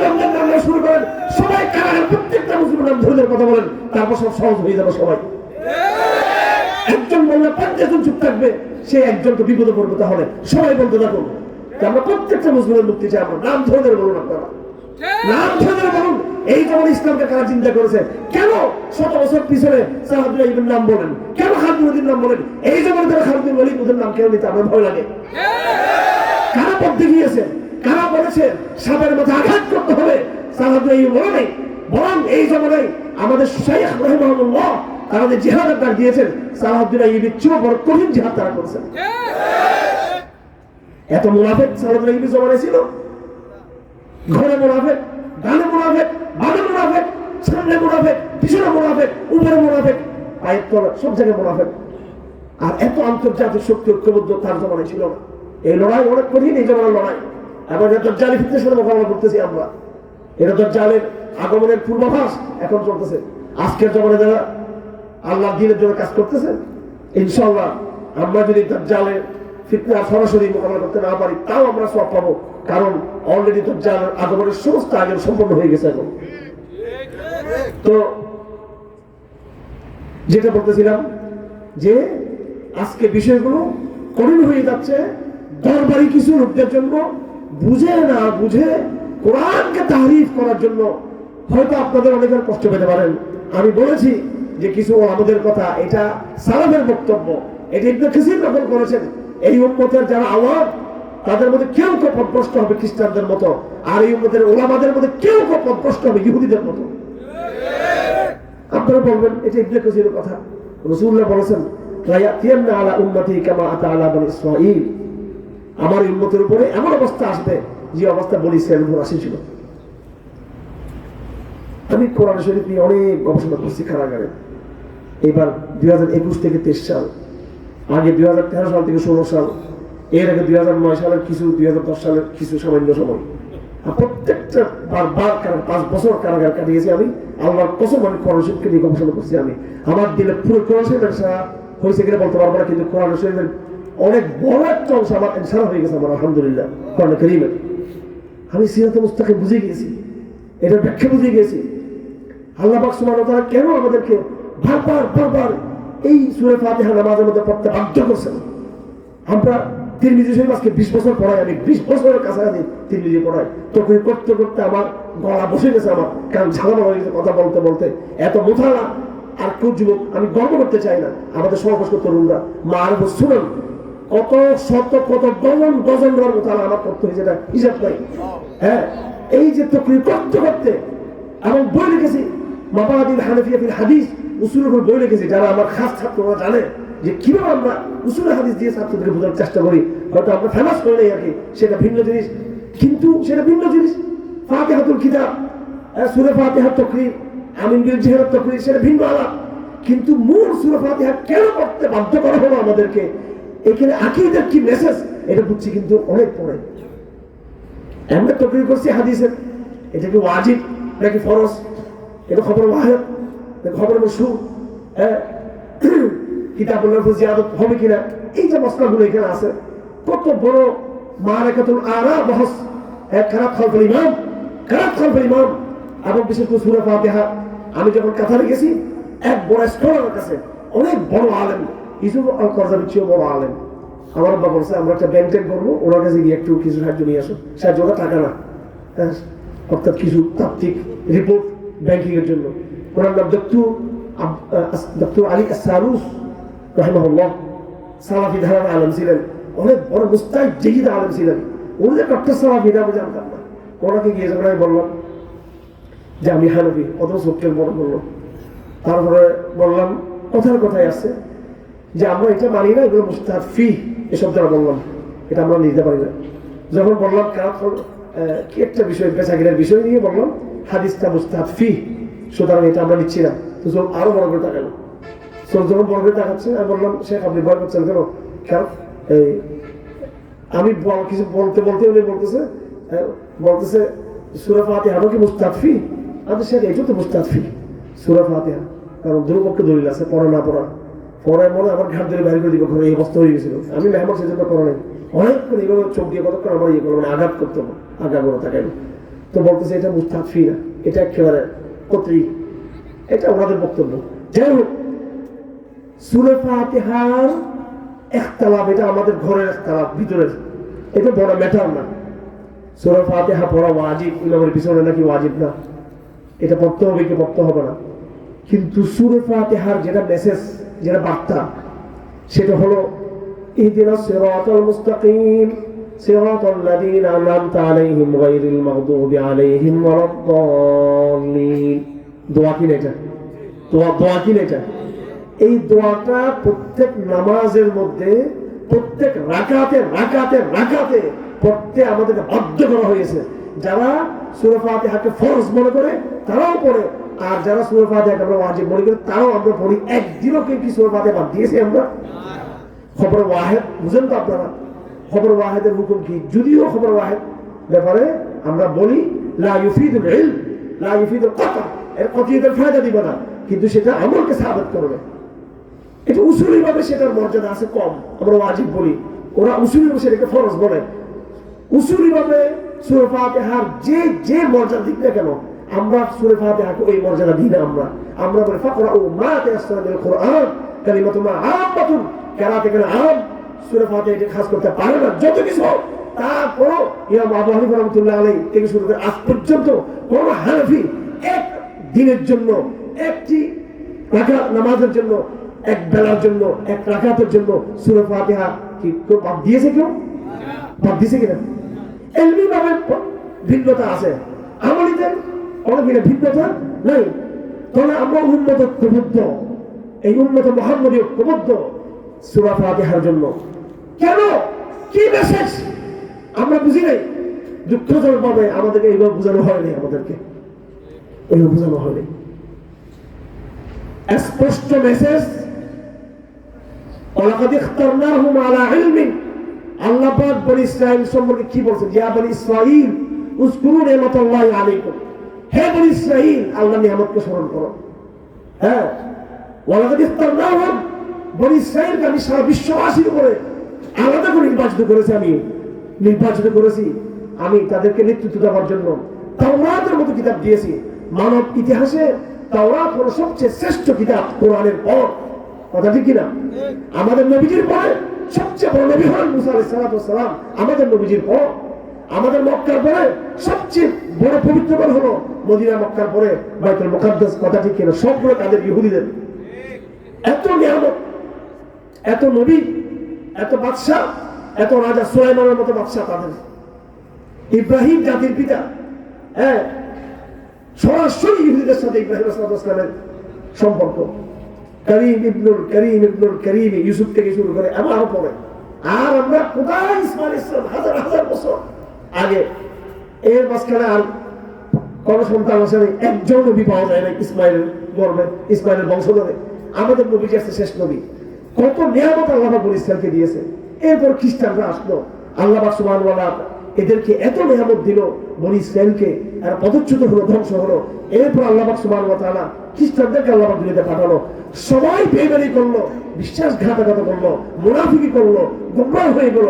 রমজান নাম শুরু করেন, সবাই কারাগার প্রত্যেকটা মুসলিম নাম ধরে কথা বলেন, তারপর সব সহজ হয়ে যাবে। সবাই একজন বললে 50 জন চুপ থাকবে, সে একজনকে বিপদে পড়বে। তাহলে সবাই বলতে থাকুন যে আমরা প্রত্যেকটা মুসলিমের মুক্তি চাই। আমরা নাম ধরে বলুন, আপনারা নাম ধরে বলুন। এই যেমন ইসলামকে কারা চিন্তা করেছে, কেন 100 বছর পিছনে সালাহুদ্দিন আইয়ুবের নাম বলেন, কেন খালিদ ওলীর নাম বলেন? এই যেমন তারা খালিদ ওলী ওদের নাম কেউ নিতে আমার ভয় লাগে। কারা পথ দেখিয়েছে, কারা বলেছে সাপের মাথা আঘাত করতে হবে, সালাহুদ্দিন আইয়ুব বলে নেই। বরং এই জমানায় আমাদের শাইখ রাহিমাহুল্লাহ আমাদের জিহাদের ডাক দিয়েছেন, সালাহুদ্দিন আইয়ুবের চেয়ে বড় কঠিন জিহাদ তারা করেছেন। এত মুনাফিক সালাহুদ্দিন আইয়ুবের জমানায় ছিল। ঘরে মুনাফিক, গানে মুনাফিক, বাদে মুনাফিক, সামনে মুনাফিক, পিছনে মুনাফিক, উপরে মুনাফিক, পায়ের তলা সব জায়গায় মুনাফিক। আর এত আন্তর্জাতিক শক্তি ঐক্যবদ্ধ তার জমানায় ছিল না। এই লড়াই অনেক কঠিন, এই জমানার লড়াই। এবং দাজ্জালি ফিতনার সাথে মোকাবিলা করতেছি আমরা। এটা দাজ্জালের আগমনের পূর্বাভাস এখন চলতেছে। আজকের জমানায় যারা আল্লাহর দ্বীনের জন্য কাজ করতেছেন, ইনশাআল্লাহ আমরা যদি দাজ্জালের ফিতনা সরাসরি মোকাবিলা করতে না পারি, তাও আমরা সওয়াব পাবো। কারণ অলরেডি দাজ্জালের আগমনের সমস্ত আয়োজন সম্পন্ন হয়ে গেছে এখন। তো যেটা বলতেছিলাম যে আজকে বিষয়গুলো কঠিন হয়ে যাচ্ছে দরবারি কিছু লোকদের জন্য, বুঝে না বুঝে কোরআনকে তাহরিফ করার জন্য। হয়তো আপনাদের অনেকের কষ্ট পেতে পারেন। আমি বলেছি যে কিছু আমাদের কথা, এটা সালাফের বক্তব্য, এটা ইবনে কাসির নকল করেছেন। এই উম্মতের যারা আওয়াম, তাদের মধ্যে কেউ কেউ পথভ্রষ্ট হবে খ্রিস্টানদের মতো, আর এই উম্মতের ওলামাদের মধ্যে কেউ কেউ পথভ্রষ্ট হবে ইহুদিদের মতো। আপনারা বলবেন এটা ইবনে কাসিরের কথা। রাসূলুল্লাহ বলেছেন, লা ইয়াতিয়ান্না আলা উম্মতি কামা আতা আলা বনি ইসরাঈল, আমার উম্মতের উপরে এমন অবস্থা আসবে যে অবস্থা বনি ইসরাঈলের উপর আসছিল। আমি কোরআন শরীফ নিয়ে অনেক গবেষণা করছি কারাগারে। এবার 2021 থেকে 23 সাল, আগে 2013 সাল থেকে 16 সাল, এর আগে 2009 সালের কিছু, 2010 সালের কিছু সামান্য সময়। প্রত্যেকটা বারবার 5 বছর কারাগার কাটিয়েছি আমি। আল্লাহর কসম, আমি কোরআন শরীফকে নিয়ে গবেষণা করছি। আমি আমার দিলে পুরো কোরআন শরীফের হয়েছে কিনা বলতে পারবো না, কিন্তু কোরআন শরীফের অনেক বড় একটা অংশ আমার ইনশাআল্লাহ হয়ে গেছে আমার, আলহামদুলিল্লাহ। কোরআন কারীমের আমি সিরাতে মুস্তাকিম বুঝে গিয়েছি, এটার ব্যাখ্যা বুঝে গিয়েছি। আল্লাহ পাক সুবহানাহু ওয়া তাআলা কেন আমাদেরকে বারবার এই সূরা ফাতিহা নামাজের মধ্যে পড়তে বাধ্য করছেন। আমরা তিরমিজি শরীফ আজকে 20 বছর পড়াই, আমি 20 বছরের কাছাকাছি তিরমিজি পড়াই। তখন করতে করতে আমার গলা বসে গেছে আমার, কারণ ঝামেলা হয়ে গেছে কথা বলতে বলতে। এত মোথালা আর কোন যুবক, আমি গর্ব করতে চাই না, আমাদের সর্বস্ব তরুণরা মার শুনুন কত শত কত ডজন মোথালা আমার করতে হয়েছে, এটা হিসাব নাই। হ্যাঁ, এই যে তকরির করতে করতে এবং বই লিখেছি, মাবাদিল হানাফিয়া ফিল হাদিস, উসুলের উপর বই লিখেছি। যারা আমার খাস ছাত্ররা জানে যে কিভাবে আমরা উসুলের হাদিস দিয়ে ছাত্রদেরকে বোঝানোর চেষ্টা করি। হয়তো আমরা ফেমাস করে নেই আর কি, সেটা ভিন্ন জিনিস, কিন্তু সেটা ভিন্ন জিনিস। ফাতিহাতুল কিতাব, সূরা ফাতিহার তাকরীর, আমিন বিল জিহাদ তাকরীর, সেটা ভিন্ন আলাপ। কিন্তু মূল সূরা ফাতিহা কেন পড়তে বাধ্য করা হলো আমাদেরকে, এখানে আকীদার কি মেসেজ, এটা বুঝছি কিন্তু অনেক পরে। আমরা তাকরীর করছি হাদিসের, এটা কি ওয়াজিব নাকি ফরজ, এটা খবর ওয়াহিদ নাকি খবর মাশহুর, কিতাবুল্লাহ জিয়াদত হবে কিনা, এই যে মসলাগুলো এখানে আছে। কত বড় মারাকাতুল আরা বহস, খারাপ খালফুল ইমাম, এবং বিশেষ করে সূরা ফাতিহা। আমি যখন কাতারে গেছি, এক বড় স্কলারের কাছে, অনেক বড় আলেম, ইউসুফ আল কারজাবি চেয়ে বড় আলেম। আমার আব্বা বলছে আমরা একটা ব্যাংক করবো, ওনার কাছে গিয়ে একটু কিছু সাহায্য নিয়ে আসো। সাহায্য ওটা টাকা না, অর্থাৎ কিছু তাত্ত্বিক রিপোর্ট ব্যাংকিং এর জন্য। ওনার নাম ডক্টর আলী আস-সালুস রাহিমাহুল্লাহ, সালাফি ধারার আলেম ছিলেন, অনেক বড় মুস্তাহিদ জিহিদ আলেম ছিলেন। উনি যে ডক্টর সালাফি আমি জানতাম না। ওনাকে গিয়ে যখন আমি বললাম যে আমি হানাফি, অত চোখের বড় বললো। তারপরে বললাম কথায় আছে যে আমরা এটা মানি না, এগুলো মুস্তাহাব ফি, এসব যারা বললাম এটা আমরা নিতে পারি না। যখন বললাম কি একটা বিষয়, বেচাকিনার বিষয় নিয়ে বললাম হাদিসটা মুস্তাহাব ফি, সুতরাং এটা আমরা নিচ্ছি না। তো আরো বড় করে তাকালো। যখন বড় করে তাকাচ্ছে, আমি বললাম শেখ আপনি ভয় করছেন কেন? কারণ আমি কিছু বলতে উনি বলতেছে সূরা ফাতিহা কি মুস্তাহাব ফি? আমি শেখ এটা তো মুস্তাহাব ফি সূরা ফাতিহা, কারণ দুপক্ষে দলিল আছে, পড়া না পড়ায় মনে আমার ঘাট ধরে বাইরে করে দিব, এই অবস্থা হয়ে গেছিল। আমি মেহমান সেজন্য পড়া নেই, অনেকক্ষণ এইভাবে চোখ দিয়ে কতক্ষণ আমার করবো, আঘাত করতে হবে, আগা করে তাকাইব। তো বলতেছে এটা মুস্তাফি না, এটা একেবারে কতরি, এটা ওনাদের বক্তব্য। যাই হোক, সূরা ফাতিহার ইখতিলাফ, এটা আমাদের ঘরের ইখতিলাফ, ভিতরের, এটা বড় ম্যাটার না। সূরা ফাতিহা পড়া ওয়াজিব, ইমামের পিছনে নাকি ওয়াজিব না, এটা পড়তে হবে কি পড়তে হবে না, কিন্তু সূরা ফাতিহার যেটা মেসেজ, যেটা বার্তা, সেটা হলো ইহদিনাস সিরাতাল মুস্তাকিম সিরাতাল লাযীনা আন'আমতা আলাইহিম গায়রিল মাগদুবি আলাইহিম ওয়ালাদ-দাল্লিন। দোয়া কি এটা? দোয়া কি এটা? এই দোয়াটা প্রত্যেক নামাজের মধ্যে, প্রত্যেক রাকাতে পড়তে আমাদেরকে বাধ্য করা হয়েছে। যারা সূরা ফাতিহাকে ফরজ মনে করে তারাও পড়ে, আর যারা সূরা ফাতিহাকে আমরা ওয়াজিব মনে করে তারাও আমরা পড়ি। একদিনও কি সূরা ফাতিহা বাদ দিয়েছি আমরা? খবর ওয়াহিদ বুঝেন তো আপনারা? খবর ওয়াহিদের হুকুম কি? যদিও খবর ওয়াহিদ ব্যাপারে আমরা বলি লা ইউফিদুল ইলম লা ইউফিদুল কত'আ, এর কতইয়ের ফায়দা দিবে না, কিন্তু সেটা আমলকে সাবিত করবে। এটা উসুলি ভাবে সেটার মর্যাদা আছে কম, আমরা ওয়াজিব বলি, ওরা উসুলি ভাবে সেটাকে ফরজ বলে। উসুলি ভাবে সূরা ফাতিহার যে মর্যাদা দিক না কেন, আমরা সূরা ফাতিহাকে ওই মর্যাদা দিই না। আমরা বলি ফাকরাউ মা তায়াসসারা মিনাল কুরআন কালিমাতুন আম্মাতুন, কেরাত এখানে আম, সূরা ফাতিহা এটা খাস করতে পারে না, যত কিছু হোক। তারপরও ইমাম আবু হানিফা রাহমাতুল্লাহ আলাইহি থেকে শুরু করে আজ পর্যন্ত কোন হানাফি এক দিনের জন্য, একটি রাকাত নামাজের জন্য, এক বেলার জন্য, এক রাকাতের জন্য সূরা ফাতিহা কি কেউ বাদ দিয়েছে? কেউ বাদ দিয়েছে কিনা? এলমি ভাবে ভিন্নতা আছে, আমলিতে কোনো ভিন্নতা নাই। তাহলে আমরা উম্মত ঐক্যবদ্ধ, এই উম্মত মুহাম্মদী ঐক্যবদ্ধ সূরা ফাতিহার জন্য। কেন? কি মেসেজ আমরা বুঝি নাই। দুঃখজনক ভাবে আমাদেরকে এইভাবে বোঝানো হয়নি, আমাদেরকে এইভাবে বোঝানো হয়নি। স্পষ্ট মেসেজ, ওয়ালাকাদ ইখতারনাহুম আলা ইলমিন। আল্লাহ পাক বনি ইসরাঈল সম্পর্কে কি বলছেন? ইয়া বনি ইসরাঈল উযকুরু নি'মাতাল্লাহি আলাইকুম, হে বনি ইসরাঈল আল্লাহর নিয়ামতকে স্মরণ করো। হ্যাঁ, ওয়ালাকাদ ইখতারনাহুম, বনি ইসরাঈলকে আমি সারা বিশ্ববাসীর উপরে আলাদা করে নির্বাচিত করেছি। আমি তাদেরকে নেতৃত্ব দেওয়ার জন্য তাওরাতের মতো কিতাব দিয়েছি। মানব ইতিহাসে তাওরাত হলো সবচেয়ে শ্রেষ্ঠ কিতাব কোরআনের পর, কথা ঠিক কিনা? আমাদের নবীজির পরে সবচেয়ে বড় নবী হলেন মুসা আলাইহিস সালাম, আমাদের নবীজির পর। আমাদের মক্কার পরে সবচেয়ে বড় পবিত্র ঘর হলো মদিনা, মক্কার পরে বাইতুল মুকাদ্দাস, কথা ঠিক কিনা? সবগুলো তাদের ইহুদিদের। এত নিয়ামত, এত নবী, এত বাদশাহ, এত রাজা, সুলাইমানের মতো বাদশাহ তাদের। ইব্রাহিম জাতির পিতা, হ্যাঁ, সরাসরি ইহুদিদের সাথে ইব্রাহিম আলাইহিস সালামের সম্পর্ক। করিম ইবনুল করিম, ইউসুফ থেকে শুরু করে আরো পরে। আর আমরা কোথায় ইসমাইল ইসলাম হাজার বছর আগে, এর মাঝখানে আর কোন সন্তান আসে নাই, একজন নবী পাওয়া যায় না ইসমাইলের গর্ভে, ইসমাইলের বংশধরে। আমাদের নবীজি আছে শেষ নবী। কত নিয়ামত আল্লাহ বনি ইসরাঈলকে দিয়েছে। এরপর খ্রিস্টানরা আসলো, আল্লাহ সুবহানাহু ওয়া তাআলা এদেরকে এত নিয়ামত দিল, বনি ইসরাঈলকে আর পদচ্যুত হলো, ধ্বংস হলো। এরপর আল্লাহ সুবহানাহু ওয়া তাআলা খ্রিস্টানদেরকে আল্লাহ দুনিয়াতে পাঠালো। সবাই বেইমানি করলো, বিশ্বাসঘাতকতা করলো, মুনাফিকি করলো, গোমরাহ হয়ে গেল।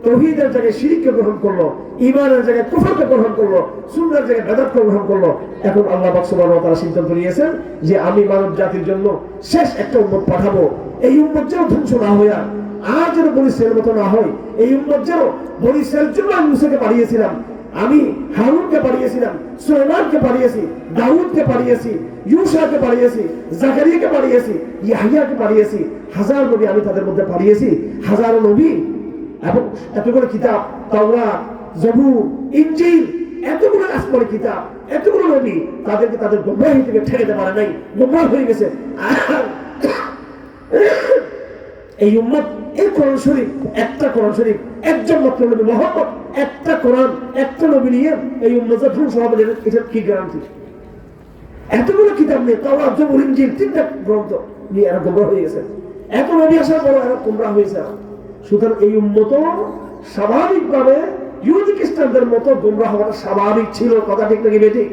তাওহীদের জায়গায় শিরককে গ্রহণ করলো, ঈমানের জায়গায় কুফরকে গ্রহণ করলো, সুন্নাহর জায়গায় বেদাতকে গ্রহণ করলো। এখন আল্লাহ সুবহানাহু ওয়া তাআলা সিদ্ধান্ত নিয়েছেন যে আমি মানব জাতির জন্য শেষ একটা উম্মত পাঠাবো। এই উম্মত যেন ধ্বংস না হয়ে আর যেন বনি ইসরাঈলের মতো না হয়। এই উম্মত যেন বনি ইসরাঈলের জন্য আমি মুসাকে পাঠিয়েছিলাম, আমি হারুনকে পাঠিয়েছিলাম, সুলাইমানকে পাঠিয়েছি, দাউদকে পাঠিয়েছি, ইউশাকে পাঠিয়েছি, জাকারিয়াকে পাঠিয়েছি, ইয়াহইয়াকে পাঠিয়েছি। হাজার নবী আমি তাদের মধ্যে পাঠিয়েছি, হাজারো নবী এবং এতগুলো কিতাব, তাওরাত, জবুর, ইনজিল, এতগুলো আসমানি কিতাব, এতগুলো নবী, তাদেরকে তাদের গোমরাহি থেকে ঠেকাতে পারে নাই, গোমরাহ হয়ে গেছে। এই উম্মত, এই কোরআন শরীফ, একটা কোরআন শরীফ, একজন মাত্র নবী মুহাম্মদ, একটা কোরআন, একটা নবী নিয়ে এই উম্মত ধ্বংস হবে, এটার কি গ্যারান্টি? এতগুলো কিতাব নিয়ে, তাওরাত, জবুর, ইনজিল, তিনটা গ্রন্থ নিয়ে এরা গোমরাহ হয়ে গেছে। এত নবী আসার পর এরা গোমরাহ হয়েছে। সুতরাং এই উম্মত স্বাভাবিকভাবে ইহুদি খ্রিস্টানদের মতো গোমরাহ হওয়াটা স্বাভাবিক ছিল, কথা ঠিক নাকি বেঠিক?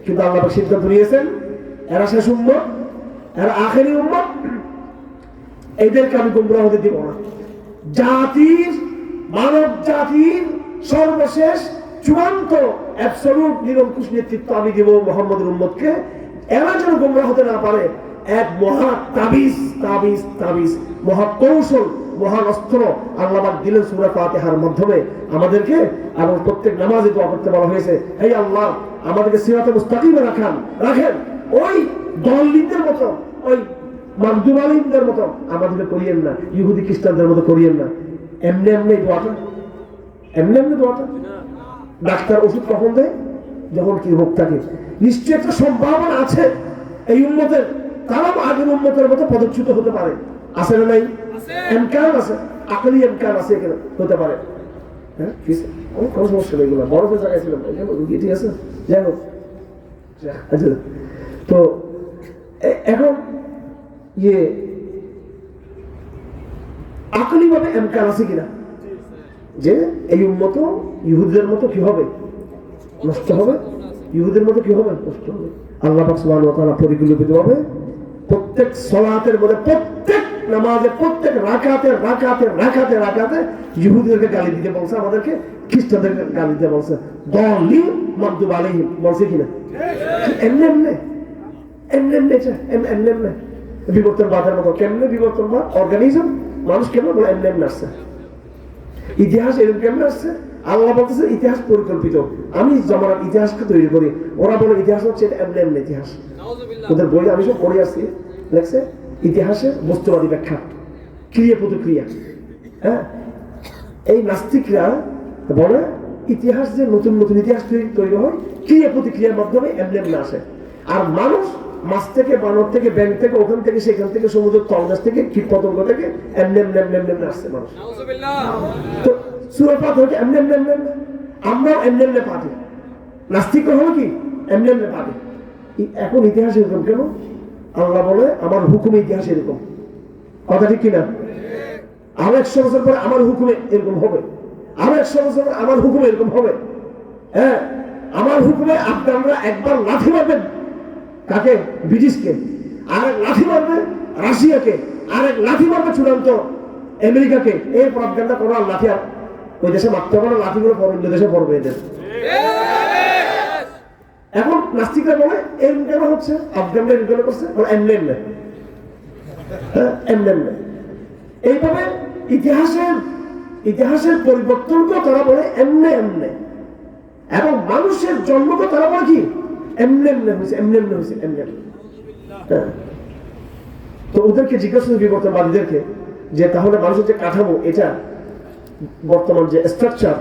কিন্তু আল্লাহ সিদ্ধান্ত নিয়েছেন এরা শেষ উম্মত, এরা আখেরি উম্মত, এদেরকে আমি গোমরাহ হতে দিব না। জাতির, মানব জাতির সর্বশেষ চূড়ান্ত অ্যাবসলিউট নিরঙ্কুশ নেতৃত্ব আমি দেব মুহাম্মদের উম্মতকে, এরা যেন গোমরাহ হতে না পারে। এক মহা তাবিজ মহা কৌশল, মহান অস্ত্র আল্লাহ পাক দিলেন সূরা ফাতিহার মাধ্যমে আমাদেরকে, এবং প্রত্যেক নামাজে দোয়া করতে বলা হয়েছে, হে আল্লাহ আমাদেরকে সিরাতে মুস্তাকিমে রাখেন, ওই দললিদের মতো, ওই মানদুবালিনদের মতো আমাদেরকে করিয়েন না, ইহুদি খ্রিস্টানদের মতো করিয়েন না। এমনি দোয়াটা, ডাক্তার ওষুধ কখন দেয়? যখন কি রোগ থাকে। নিশ্চয় একটা সম্ভাবনা আছে এই উম্মতের, তারাও আগের উম্মতের মতো পদচ্যুত হতে পারে, আছে না নাই? এমকান আছে, আকলি এমকান আছে, এখানে হতে পারে। হ্যাঁ, কোনো সমস্যা নেই, এগুলো বরফের জায়গায় ছিলাম, রুগী ঠিক আছে, যাই হোক। আচ্ছা, তো এখন আকলি ভাবে এমকান আছে কিনা যে এই উম্মত ইহুদিদের মতো কি হবে? নষ্ট হবে। ইহুদের মতো কি হবে? নষ্ট হবে। আল্লাহ পাক সুবহানাহু ওয়া তাআলা পরিকল্পিতভাবে প্রত্যেক সালাতের মধ্যে, প্রত্যেক নামাজে, প্রত্যেক রাকাতে ইহুদিদেরকে গালি দিতে বলছে, আমাদেরকে খ্রিস্টানদেরকে গালি দিতে বলছে। দাল্লিন মাগদুব আলাইহিম বলছে কিনা? এমনি বিবর্তনবাদের মতো। কেমনে বিবর্তনবাদ? অর্গানিজম, মানুষ কেমন বলে এমনি আসছে। ইতিহাস এরকম কেমন আসছে? আল্লাহ বলতেছে ইতিহাস পরিকল্পিত, আমি জমানার ইতিহাসকে তৈরি করি। ওরা বলে ইতিহাস হচ্ছে এমনি ইতিহাস। ওদের বই আমি সব পড়ে আসছি, লেখছে ইতিহাসের বস্তুবাদী ব্যাখ্যা, ক্রিয়া প্রতিক্রিয়া। হ্যাঁ, এই নাস্তিকরা বলে ইতিহাস যে নতুন ইতিহাস তৈরি হয় ক্রিয়া প্রতিক্রিয়ার মাধ্যমে এমনি আসে। আর মানুষ মাছ থেকে, বানর থেকে, ব্যাংক থেকে, ওখান থেকে, সেখান থেকে, সমুদ্রের তলদেশ থেকে, কীট পতঙ্গ থেকে এমনি আসছে মানুষ। তো সূরা ফাতিহা এমনি আমরাও এমনি পাঠি, নাস্তিকরা হলো কি এমনি পাঠি। এখন ইতিহাস এরকম কেন? আল্লাহ বলে আমার হুকুমে ইতিহাস এরকম, কথা ঠিক কিনা? আর 100 বছর পরে আমার হুকুমে এরকম হবে, আর 100 বছর পরে আমার হুকুমে এরকম হবে। হ্যাঁ, আমার হুকুমে আফগানরা একবার লাঠি মারবেন কাকে? ব্রিটিশকে। আর এক লাঠি মারবে রাশিয়াকে, আর এক লাঠি মারবে চূড়ান্ত আমেরিকাকে। এরপর আফগানরা কোনো লাঠি আর ওই দেশে মারতে পারে, লাঠিগুলো অন্য দেশে পড়বে এদের। এখন নাস্তিকরা বলে এরকম কেন হচ্ছে? আফগানরা এরকম করছে, এমনি এইভাবে ইতিহাসের পরিবর্তনকেও তারা বলে এমনি, এবং মানুষের জন্মকে তারা বলে কি এমনি হয়েছে। তো ওদেরকে জিজ্ঞাসা বিবর্তনবাদীদেরকে যে তাহলে মানুষের যে কাঠামো, এটা বর্তমান যে স্ট্রাকচার,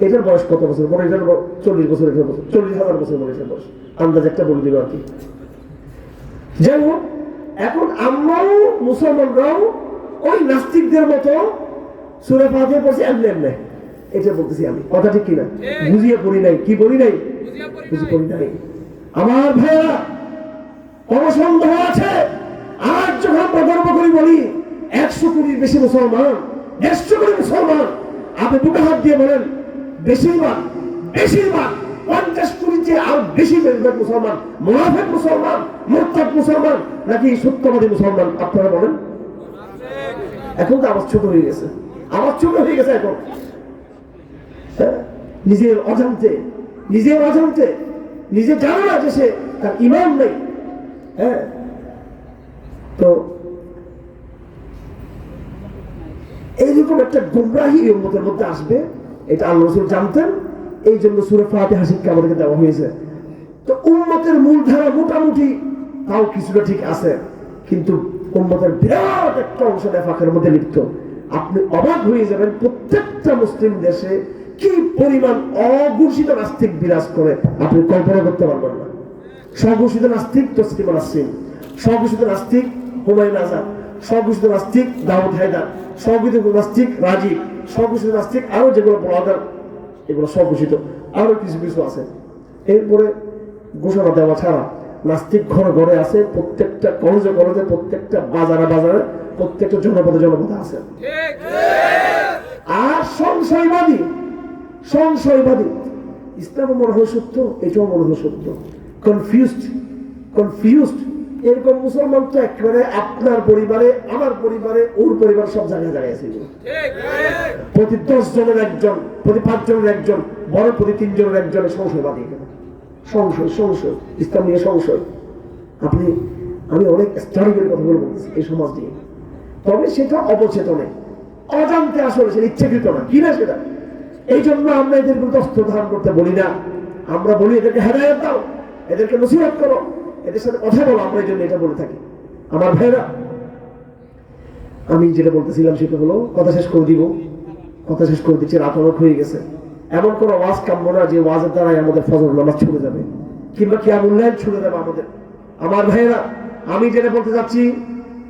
এটার বয়স কত বছর? পরে এটার 40 বছর, 40,000 বছর বয়সের বয়স, আন্দাজ একটা বলে দিল আর কি। যাই হোক, এখন আমরাও মুসলমানরাও ওই নাস্তিকদের মতো সূরা ফাতিহা পড়ছি এমনি, এটা বলতেছি আমি, কথা ঠিক কিনা? বুঝিয়ে পড়ি নাই। কি বলি নাই? বুঝিয়ে পড়ি নাই। আমার ভাইয়েরা, কোনো সন্দেহ আছে? আজ যখন আমরা গর্ব করি বলি 100 কোটির বেশি মুসলমান, 150 কোটি মুসলমান, আপনি দুটো হাত দিয়ে বলেন বেশিরভাগ 50 কোটির চেয়ে আর বেশি মুসলমান মুনাফিক মুসলমান, মুরতাদ মুসলমান, নাকি সত্যবাদী মুসলমান? আপনারা বলেন। এখন তো আওয়াজ ছোট হয়ে গেছে, এখন নিজের অজান্তে নিজে জানে না যে সে তার ঈমান নেই। হ্যাঁ, তো এইরকম একটা গুমরাহি উম্মতের মধ্যে আসবে, এটা আল্লাহ রাসূল জানতেন। এই জন্য সূরা ফাতিহা শিক্ষা আমাদেরকে দেওয়া হয়েছে। তো উম্মতের মূলধারা মোটামুটি তাও কিছুটা ঠিক আছে, কিন্তু উম্মতের বিরাট একটা অংশ নেফাকের মধ্যে লিপ্ত। আপনি অবাক হয়ে যাবেন প্রত্যেকটা মুসলিম দেশে কি পরিমাণ অঘোষিত নাস্তিক বিরাজ করে, আপনি কল্পনা করতে পারবেন না। স্বঘোষিত নাস্তিক তসলিমা নাসরিন, স্বঘোষিত নাস্তিক হুমায়ুন আজাদ, স্বঘোষিত নাস্তিক দাউদ হায়দার, স্বঘোষিত নাস্তিক রাজীব, স্বঘোষিত নাস্তিক আরো যেগুলো ব্লগার, এগুলো স্বঘোষিত, আরো কিছু আছে। এরপরে ঘোষণা দেওয়া ছাড়া নাস্তিক ঘরে আছে, প্রত্যেকটা কলেজে, প্রত্যেকটা বাজারে, প্রত্যেকটা জনপদে আছে। আর সংশয়বাদী ইসলাম মনে হয় সত্য, এটাও মনে হয় সত্য। কনফিউজড এরকম মুসলমান তো একেবারে আপনার পরিবারে, আমার পরিবারে, ওর পরিবার, সব জায়গায় আছে। প্রতি 10 জনের একজন, প্রতি 5 জনের একজন বড় প্রতি 3 জনের একজনের সংশয় বাদিয়ে গেল। সংশয় ইসলাম নিয়ে সংশয়। আমি অনেক স্টাডির কথা বলবো এই সমাজ নিয়ে, তবে সেটা অবচেতনে অজান্তে, আসলে সেটা ইচ্ছাকৃত না কিনা সেটা। এই জন্য আমরা এদের বিরুদ্ধে অস্ত্র ধারণ করতে বলি না, আমরা বলি এদেরকে হেদায়েত দাও, এদেরকে নসিহত করো, এদের সাথে কথা বলো। আমরা এই জন্য এটা বলে থাকি। আমার ভাইরা, আমি যেটা বলতেছিলাম সেটা হলো, কথা শেষ করে দিচ্ছি, রাত অনেক হয়ে গেছে। এমন কোন ওয়াজ কাম্য না যে ওয়াজের দ্বারাই আমাদের ফজর নামাজ ছুটে যাবে কিংবা কিয়ামুল লাইল ছুটে যাবে আমাদের। আমার ভাইরা, আমি যেটা বলতে চাচ্ছি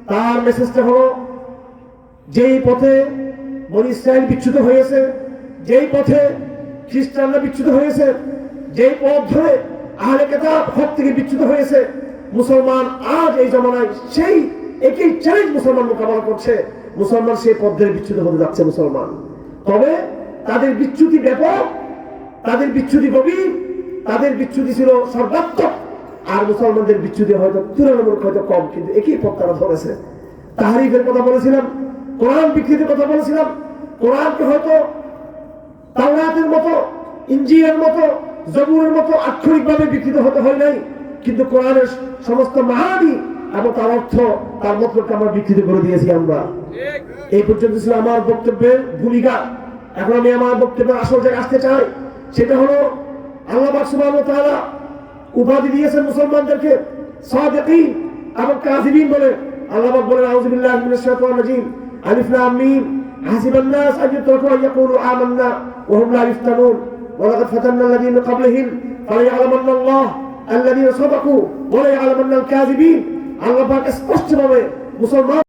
তার মেসেজটা হলো, যেই পথে বনী ইসরাইল বিচ্যুত হয়েছে, যেই পথে খ্রিস্টানরা বিচ্যুত হয়েছে, যেই পথ ধরে আহলে কিতাব হক থেকে বিচ্যুত হয়েছে, মুসলমান আজ এই জমানায় সেই একই চ্যালেঞ্জ মুসলমান মোকাবেলা করছে। মুসলমান সেই পথ ধরে বিচ্যুত হতে যাচ্ছে মুসলমান। তবে তাদের বিচ্যুতি ব্যাপক, তাদের বিচ্যুতি গভীর, তাদের বিচ্যুতি ছিল সর্বাত্মক। আর মুসলমানদের বিচ্যুতি হয়তো তুলনামূলক হয়তো কম, কিন্তু একই পথ তারা ধরেছে। তাহরিফের কথা বলেছিলাম, কোরআন বিকৃতির কথা বলেছিলাম। কোরআনকে হয়তো তাওরাতের মতো, ইনজিলের মতো, জবুরের মতো আক্ষরিকভাবে বিকৃত হতে হয় নাই, কিন্তু কোরআনের সমস্ত মাহানি এবং তার অর্থ, তার মতলবকে আমরা বিকৃত করে দিয়েছি আমরা। এই পর্যন্ত ছিল আমার বক্তব্যের ভূমিকা। এখন আমি আমার বক্তব্যের আসল জায়গায় আসতে চাই। সেটা হলো, আল্লাহ পাক সুবহানাহু ওয়া তাআলা উপাধি দিয়েছেন মুসলমানদেরকে সাদিকিন এবং কাযিবিন বলে। আল্লাহ পাক বলেন, আউযু বিল্লাহি মিনাশ শাইতানির রাজীম, আলিফ লাম মিম, হাসিবান নাস আন ইউতরাকু আন ইয়াকুলু আমান্না ওয়া হুম লা ইফতানুন ওয়া লাকাদ ফাতান্না আল্লাযীনা ক্বাবলাহুম ফালায়ালামান্না আল্লাহ আল্লাযীনা সাদাকু ওয়া লায়ালামান্না আল কাযিবিন। আল্লাহ পাক স্পষ্টভাবে মুসলমান